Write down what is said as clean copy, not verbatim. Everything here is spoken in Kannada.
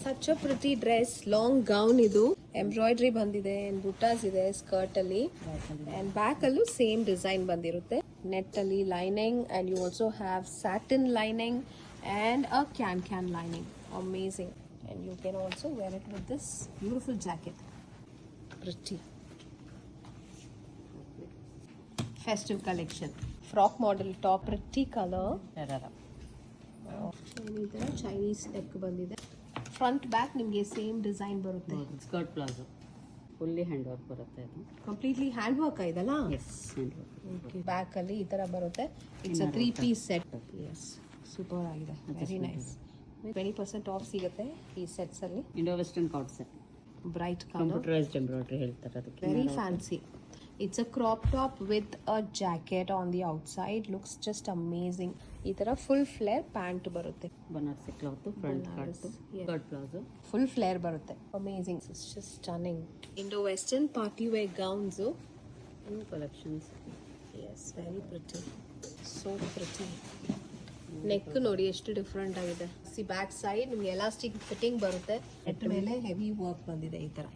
Such a pretty dress, long gown ಇದು. ಎಂಬ್ರಾಯ್ಡ್ರಿ ಬಂದಿದೆ, ಬುಟ್ಟಾಸ್ ಇದೆ ಸ್ಕರ್ಟ್ ಅಲ್ಲಿ, ಅಂಡ್ ಬ್ಯಾಕ್ ಅಲ್ಲೂ ಸೇಮ್ ಡಿಸೈನ್ ಬಂದಿರುತ್ತೆ. ನೆಟ್ ಅಲ್ಲಿ lining, and you also have satin lining and a can lining. Amazing. And you can also wear it with this beautiful jacket. Pretty festive collection, frock model top, pretty color. ಇದರ ಚೈನೀಸ್ ನೆಕ್ ಬಂದಿದೆ. ಫ್ರಂಟ್ ಬ್ಯಾಕ್ ನಿಮಗೆ ಸೇಮ್ ಡಿಸೈನ್ ಬರುತ್ತೆ. Skirt palazzo fully hand work ಬರುತ್ತೆ. ಇದು ಕಂಪ್ಲೀಟ್ಲಿ ಹ್ಯಾಂಡ್ ವರ್ಕ್ ಇದಲ್ಲ. Yes, hand work. Okay, back ಅಲ್ಲಿ ಈ ತರ ಬರುತ್ತೆ. It's a 3 piece set. Yes, super ಆಗಿದೆ, ವೆರಿ ನೈಸ್. 20% ಆಫ್ ಸಿಗುತ್ತೆ ಈ ಸೆಟ್ಸ್ ಅಲ್ಲಿ. Indo western coord set, bright colour, computerised embroidery ಹೇಳ್ತಾರೆ ಅದಕ್ಕೆ. Very fancy. It's a crop top with a jacket on the outside. Looks just amazing. ಈ ತರ ಫುಲ್ ಫ್ಲೇರ್ ಪ್ಯಾಂಟ್ ಬರುತ್ತೆ. Banarasi cloth, front cut, skirt palazzo, full flare ಬರುತ್ತೆ. Amazing, it's just stunning. Indo western party wear gowns, new collections. Yes, very pretty, so pretty. Neck ನೋಡಿ ಎಷ್ಟು ಡಿಫ್ರೆಂಟ್ ಆಗಿದೆ. ಸಿ ಬ್ಯಾಕ್ ಸೈಡ್ ನಿಮ್ಗೆ ಎಲಾಸ್ಟಿಕ್ ಫಿಟ್ಟಿಂಗ್ ಬರುತ್ತೆ. ನೆಟ್ ಮೇಲೆ ಹೆವಿ ವರ್ಕ್ ಬಂದಿದೆ ಈ ತರ.